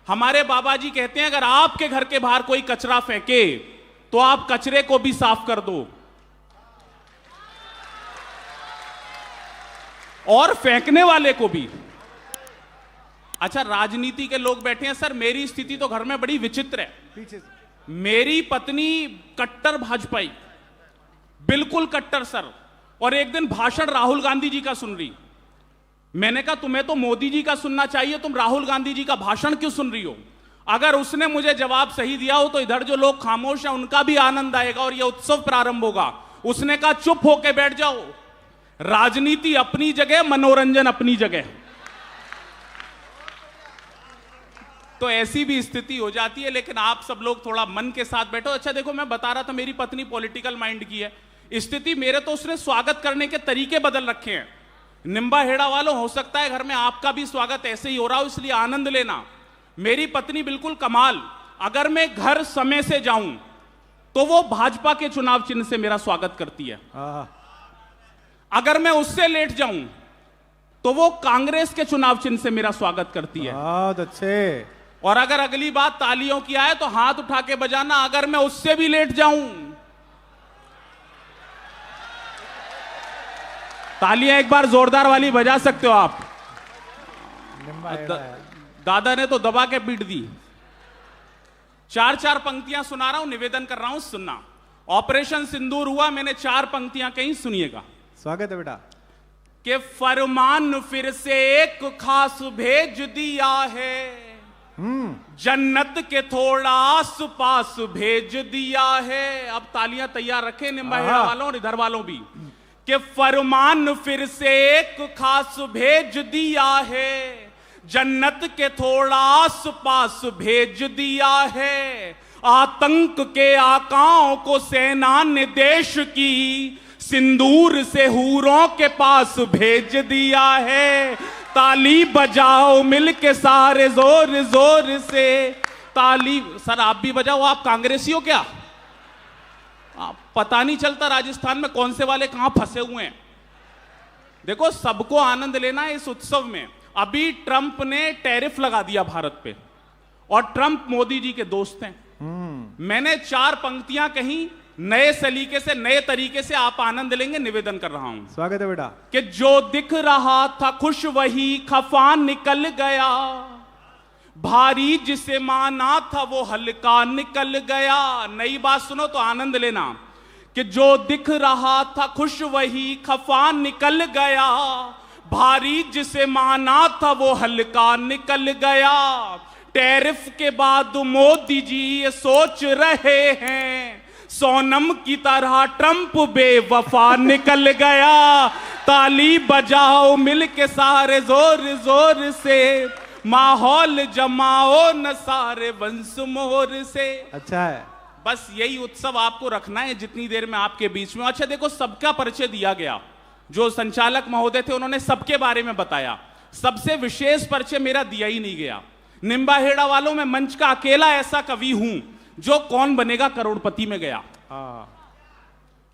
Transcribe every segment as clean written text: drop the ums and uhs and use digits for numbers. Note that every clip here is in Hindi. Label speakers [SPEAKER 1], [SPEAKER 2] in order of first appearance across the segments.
[SPEAKER 1] हमारे बाबा जी कहते हैं अगर आपके घर के बाहर कोई कचरा फेंके तो आप कचरे को भी साफ कर दो और फेंकने वाले को भी। अच्छा, राजनीति के लोग बैठे हैं। सर, मेरी स्थिति तो घर में बड़ी विचित्र है। पीछे मेरी पत्नी कट्टर भाजपाई, बिल्कुल कट्टर सर, और एक दिन भाषण राहुल गांधी जी का सुन रही। मैंने कहा तुम्हें तो मोदी जी का सुनना चाहिए, तुम राहुल गांधी जी का भाषण क्यों सुन रही हो? अगर उसने मुझे जवाब सही दिया हो तो इधर जो लोग खामोश हैं उनका भी आनंद आएगा और यह उत्सव प्रारंभ होगा। उसने कहा चुप होके बैठ जाओ, राजनीति अपनी जगह, मनोरंजन अपनी जगह। तो ऐसी भी स्थिति हो जाती है, लेकिन आप सब लोग थोड़ा मन के साथ बैठो। अच्छा देखो, मैं बता रहा था मेरी पत्नी पॉलिटिकल माइंड की है। स्थिति मेरे तो उसने स्वागत करने के तरीके बदल रखे हैं। निंबा हेड़ा वालों, हो सकता है घर में आपका भी स्वागत ऐसे ही हो रहा हो, इसलिए आनंद लेना। मेरी पत्नी बिल्कुल कमाल। अगर मैं घर समय से जाऊं तो वो भाजपा के चुनाव चिन्ह से मेरा स्वागत करती है। अगर मैं उससे लेट जाऊं तो वो कांग्रेस के चुनाव चिन्ह से मेरा स्वागत करती है।
[SPEAKER 2] बहुत अच्छे।
[SPEAKER 1] और अगर अगली बात तालियों की आए तो हाथ उठा के बजाना। अगर मैं उससे भी लेट जाऊं, तालियां एक बार जोरदार वाली बजा सकते हो आप। दादा ने तो दबा के पीट दी। चार चार पंक्तियां सुना रहा हूं, निवेदन कर रहा हूं, सुनना। ऑपरेशन सिंदूर हुआ, मैंने 4 पंक्तियां कहीं, सुनिएगा।
[SPEAKER 2] स्वागत है बेटा।
[SPEAKER 1] कि फरमान फिर से एक खास भेज दिया है, जन्नत के थोड़ा आस पास भेज दिया है। अब तालियां तैयार रखें निंबा हेड़ा वालों और इधर वालों भी। कि फरमान फिर से एक खास भेज दिया है, जन्नत के थोड़ा आस पास भेज दिया है। आतंक के आकाओं को सेना ने देश की सिंदूर से हूरों के पास भेज दिया है। ताली बजाओ मिलके सारे जोर जोर से ताली। सर आप भी बजाओ, आप कांग्रेसी हो क्या? पता नहीं चलता राजस्थान में कौन से वाले कहां फंसे हुए हैं। देखो, सबको आनंद लेना है इस उत्सव में। अभी ट्रंप ने टैरिफ लगा दिया भारत पे, और ट्रंप मोदी जी के दोस्त हैं। मैंने 4 पंक्तियां कहीं, नए सलीके से, नए तरीके से आप आनंद लेंगे, निवेदन कर रहा हूं।
[SPEAKER 2] स्वागत है बेटा।
[SPEAKER 1] कि जो दिख रहा था खुश वही खफा निकल गया, भारी जिसे माना था वो हल्का निकल गया। नई बात सुनो तो आनंद लेना। कि जो दिख रहा था खुश वही खफा निकल गया, भारी जिसे माना था वो हल्का निकल गया। टैरिफ के बाद मोदी जी ये सोच रहे हैं, सोनम की तरह ट्रंप बेवफा निकल गया। ताली बजाओ मिलके सारे जोर जोर से, माहौल जमाओ न सारे वंश मोर से।
[SPEAKER 2] अच्छा है।
[SPEAKER 1] बस यही उत्सव आपको रखना है जितनी देर में आपके बीच में। अच्छा देखो, सबका परिचय दिया गया, जो संचालक महोदय थे उन्होंने सबके बारे में बताया। सबसे विशेष परिचय मेरा दिया ही नहीं गया। निंबा हेड़ा वालों में मंच का अकेला ऐसा कवि हूं जो कौन बनेगा करोड़पति में गया।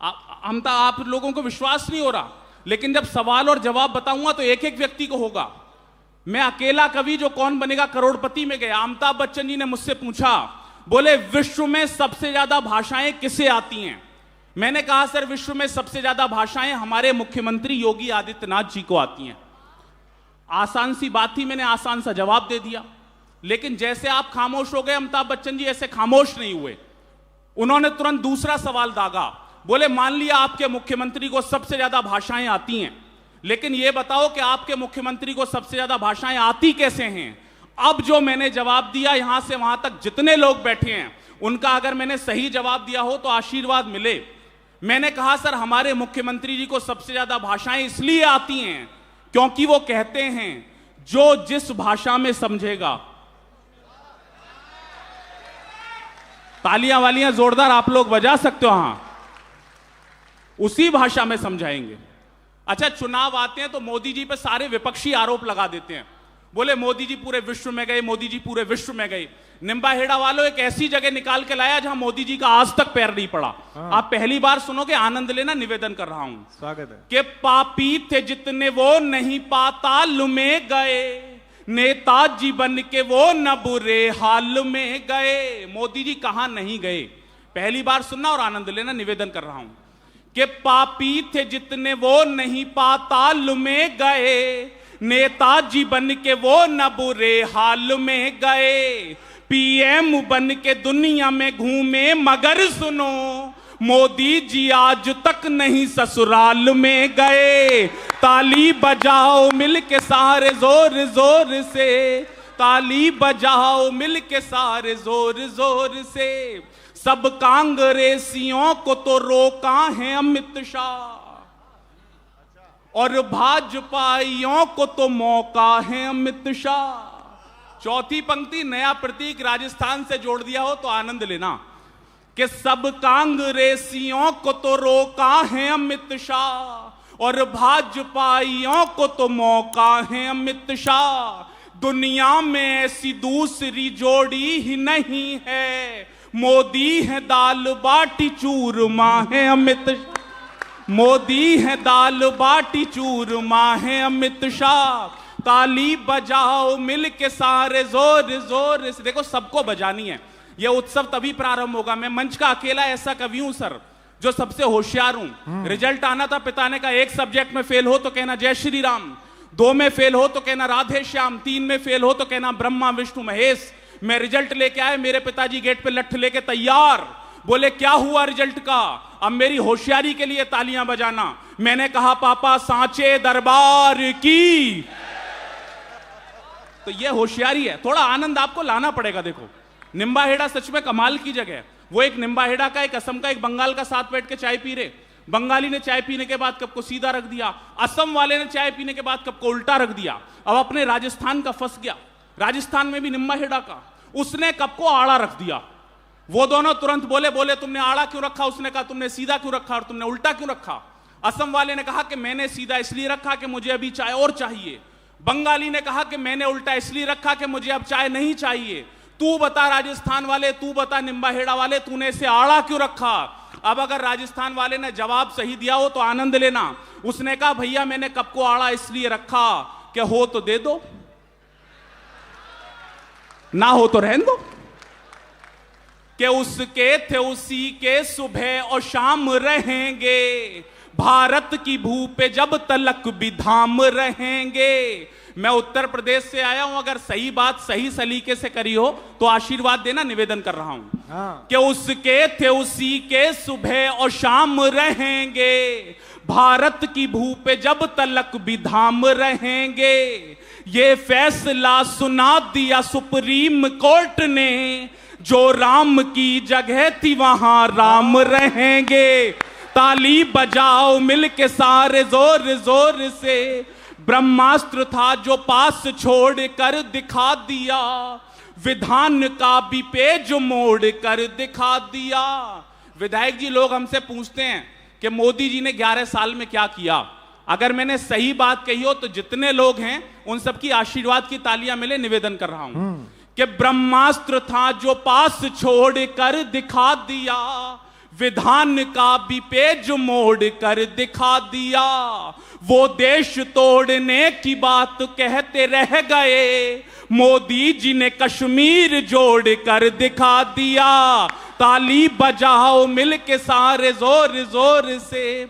[SPEAKER 1] आप लोगों को विश्वास नहीं हो रहा, लेकिन जब सवाल और जवाब बताऊंगा तो एक एक व्यक्ति को होगा। मैं अकेला कवि जो कौन बनेगा करोड़पति में गया। अमिताभ बच्चन जी ने मुझसे पूछा, बोले विश्व में सबसे ज्यादा भाषाएं किसे आती हैं? मैंने कहा सर, विश्व में सबसे ज्यादा भाषाएं हमारे मुख्यमंत्री योगी आदित्यनाथ जी को आती हैं। आसान सी बात थी, मैंने आसान सा जवाब दे दिया। लेकिन जैसे आप खामोश हो गए, अमिताभ बच्चन जी ऐसे खामोश नहीं हुए। उन्होंने तुरंत दूसरा सवाल दागा। बोले मान लिया आपके मुख्यमंत्री को सबसे ज्यादा भाषाएं आती हैं, लेकिन यह बताओ कि आपके मुख्यमंत्री को सबसे ज्यादा भाषाएं आती कैसे हैं? अब जो मैंने जवाब दिया, यहां से वहां तक जितने लोग बैठे हैं उनका अगर मैंने सही जवाब दिया हो तो आशीर्वाद मिले। मैंने कहा सर, हमारे मुख्यमंत्री जी को सबसे ज्यादा भाषाएं इसलिए आती हैं क्योंकि वो कहते हैं जो जिस भाषा में समझेगा। तालियां वालियां जोरदार आप लोग बजा सकते हो, हां, उसी भाषा में समझाएंगे। अच्छा, चुनाव आते हैं तो मोदी जी पे सारे विपक्षी आरोप लगा देते हैं। बोले मोदी जी पूरे विश्व में गए, मोदी जी पूरे विश्व में गए। निंबा हेड़ा वालों एक ऐसी जगह निकाल के लाया जहां मोदी जी का आज तक पैर नहीं पड़ा। आप पहली बार सुनोगे, आनंद लेना, निवेदन कर रहा हूं।
[SPEAKER 2] स्वागत है।
[SPEAKER 1] कि पापी थे जितने वो नहीं पाताल में गए, नेताजी बन के वो न बुरे हाल में गए। मोदी जी कहां नहीं गए, पहली बार सुनना और आनंद लेना, निवेदन कर रहा हूं कि पापी थे जितने वो नहीं पाताल में गए, नेताजी बन के वो न बुरे हाल में गए, पीएम बन के दुनिया में घूमे मगर सुनो मोदी जी आज तक नहीं ससुराल में गए। ताली बजाओ मिल के सारे जोर जोर से, ताली बजाओ मिल के सारे जोर जोर से, सब कांग्रेसियों को तो रोका है अमित शाह और भाजपाइयों को तो मौका है अमित शाह। चौथी पंक्ति नया प्रतीक राजस्थान से जोड़ दिया हो तो आनंद लेना कि सब कांग्रेसियों को तो रोका है अमित शाह और भाजपाइयों को तो मौका है अमित शाह। दुनिया में ऐसी दूसरी जोड़ी ही नहीं है, मोदी है दाल बाटी चूरमा है अमित शाह, मोदी है दाल बाटी चूरमा है अमित शाह। ताली बजाओ मिल के सारे जोर जोर से। देखो सबको बजानी है, यह उत्सव तभी प्रारंभ होगा। मैं मंच का अकेला ऐसा कवि हूं सर जो सबसे होशियार हूं। रिजल्ट आना था पिता ने कहा, एक सब्जेक्ट में फेल हो तो कहना जय श्री राम, 2 में फेल हो तो कहना राधे श्याम, 3 में फेल हो तो कहना ब्रह्मा विष्णु महेश। मैं रिजल्ट लेके आए, मेरे पिताजी गेट पे लठ लेके तैयार, बोले क्या हुआ रिजल्ट का, अब मेरी होशियारी के लिए तालियां बजाना। मैंने कहा पापा सांचे दरबार की। तो यह होशियारी है, थोड़ा आनंद आपको लाना पड़ेगा। देखो निम्बाहेड़ा सच में कमाल की जगह है। वो एक निम्बाहेड़ा का, एक असम का, एक बंगाल का साथ बैठ के चाय पी रहे। बंगाली ने चाय पीने के बाद कप को सीधा रख दिया, असम वाले ने चाय पीने के बाद कप को उल्टा रख दिया। अब अपने राजस्थान का फंस गया, राजस्थान में भी निम्बाहेड़ा का, उसने कप को आड़ा रख दिया। वो दोनों तुरंत बोले तुमने आड़ा क्यों रखा, उसने कहा तुमने सीधा क्यों रखा और तुमने उल्टा क्यों रखा। असम वाले ने कहा कि मैंने सीधा इसलिए रखा कि मुझे अभी चाय और चाहिए। बंगाली ने कहा कि मैंने उल्टा इसलिए रखा कि मुझे अब चाय नहीं चाहिए। तू बता राजस्थान वाले, तू बता निम्बाहेड़ा वाले, तूने इसे आड़ा क्यों रखा। अब अगर राजस्थान वाले ने जवाब सही दिया हो तो आनंद लेना। उसने कहा भैया मैंने कप को आड़ा इसलिए रखा कि हो तो दे दो, ना हो तो रहने दो, कि उसके थे उसी के सुबह और शाम रहेंगे, भारत की भू पे जब तलक भी धाम रहेंगे। मैं उत्तर प्रदेश से आया हूं, अगर सही बात सही सलीके से करी हो तो आशीर्वाद देना, निवेदन कर रहा हूं कि उसके थे उसी के सुबह और शाम रहेंगे, भारत की भू पे जब तलक भी धाम रहेंगे। ये फैसला सुना दिया सुप्रीम कोर्ट ने, जो राम की जगह थी वहां राम रहेंगे। ताली बजाओ मिल के सारे जोर जोर से, ब्रह्मास्त्र था जो पास छोड़ कर दिखा दिया, विधान का भी पेज मोड़ कर दिखा दिया। विधायक जी लोग हमसे पूछते हैं कि मोदी जी ने 11 साल में क्या किया। अगर मैंने सही बात कही हो तो जितने लोग हैं उन सबकी आशीर्वाद की तालियां मिले। निवेदन कर रहा हूं कि ब्रह्मास्त्र था जो पास छोड़ कर दिखा दिया, विधान का भी पेज मोड़ कर दिखा दिया। वो देश तोड़ने की बात कहते रह गए, मोदी जी ने कश्मीर जोड़ कर दिखा दिया। ताली बजाओ मिल के सारे जोर जोर से।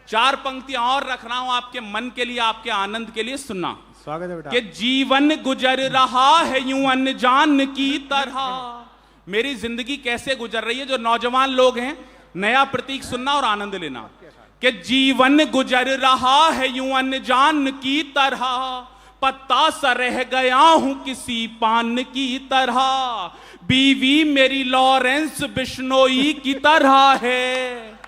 [SPEAKER 1] 4 पंक्तियां और रख रहा हूं आपके मन के लिए, आपके आनंद के लिए, सुनना।
[SPEAKER 2] स्वागत है बेटा।
[SPEAKER 1] कि जीवन गुजर रहा है यूं अनजान की तरह। मेरी जिंदगी कैसे गुजर रही है, जो नौजवान लोग हैं नया प्रतीक सुनना और आनंद लेना। कि जीवन गुजर रहा है यूं अनजान की तरह, पत्ता सा रह गया हूं किसी पान की तरह, बीवी मेरी लॉरेंस बिश्नोई की तरह है,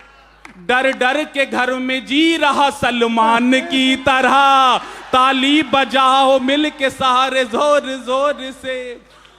[SPEAKER 1] डर डर के घर में जी रहा सलमान की तरह। ताली बजाओ मिल के सारे जोर जोर से।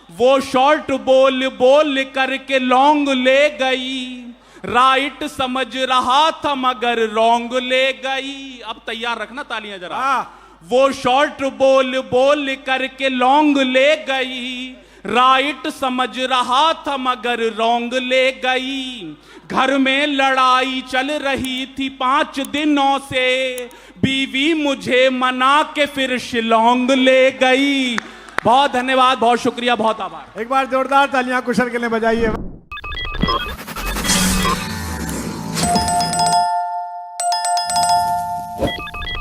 [SPEAKER 1] वो शॉर्ट बोल बोल करके लॉन्ग ले गई, राइट समझ रहा था मगर रॉन्ग ले गई। अब तैयार रखना तालियां जरा। वो शॉर्ट बोल बोल करके लॉन्ग ले गई, राइट समझ रहा था मगर रॉन्ग ले गई। घर में लड़ाई चल रही थी 5 दिनों से, बीवी मुझे मना के फिर शिलोंग ले गई। बहुत धन्यवाद, बहुत शुक्रिया, बहुत आभार।
[SPEAKER 2] एक बार जोरदार तालियां कुशल के लिए बजाइए।